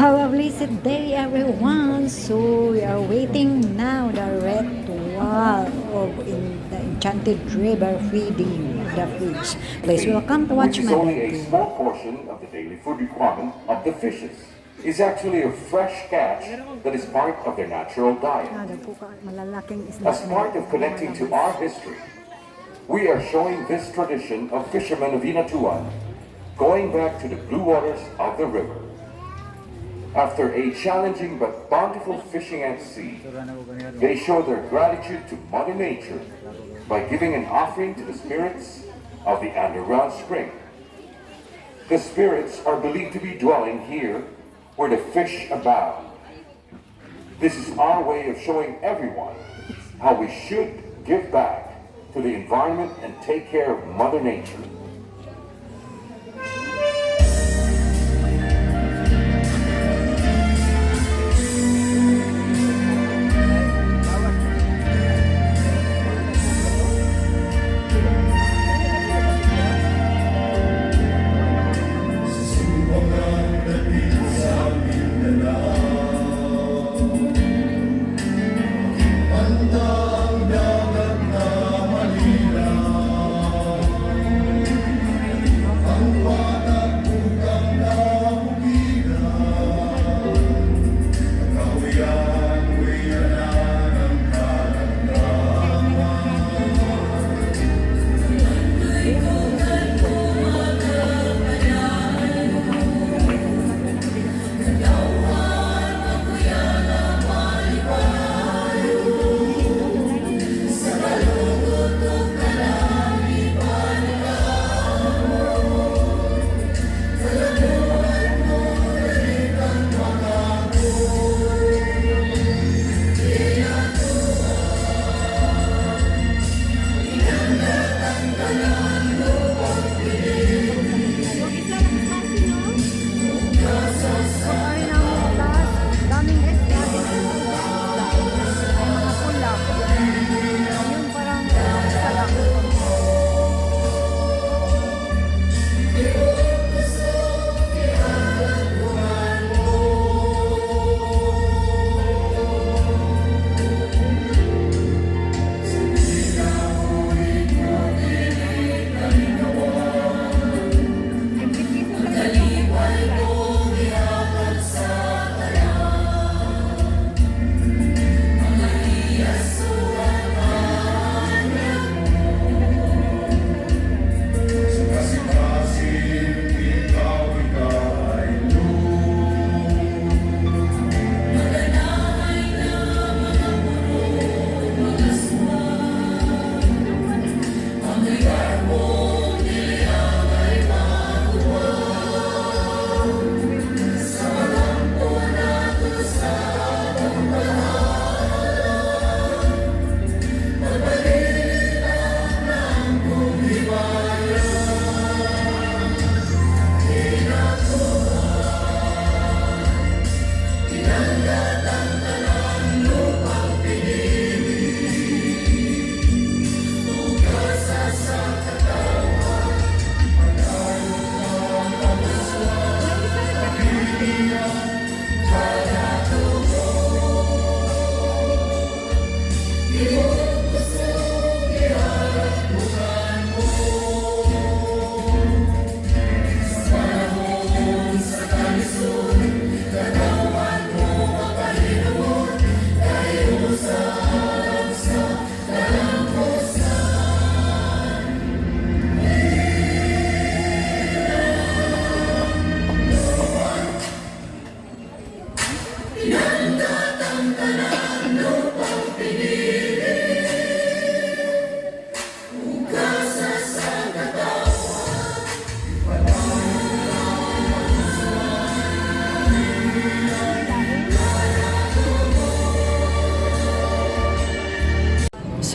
Have a blessed day, everyone. So we are waiting now the ritual of in the enchanted river feeding the fish. Please welcome to watch which is my only a video. small portion of the daily food requirement of the fishes, is actually a fresh catch that is part of their natural diet. Malalaking isda. As part of connecting to our history, we are showing this tradition of fishermen of Inatuan going back to the blue waters of the river. After a challenging but bountiful fishing at sea, they show their gratitude to Mother Nature by giving an offering to the spirits of the underground spring. The spirits are believed to be dwelling here where the fish abound. This is our way of showing everyone how we should give back to the environment and take care of Mother Nature.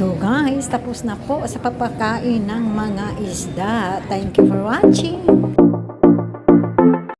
So guys, tapos na po sa papakain ng mga isda. Thank you for watching.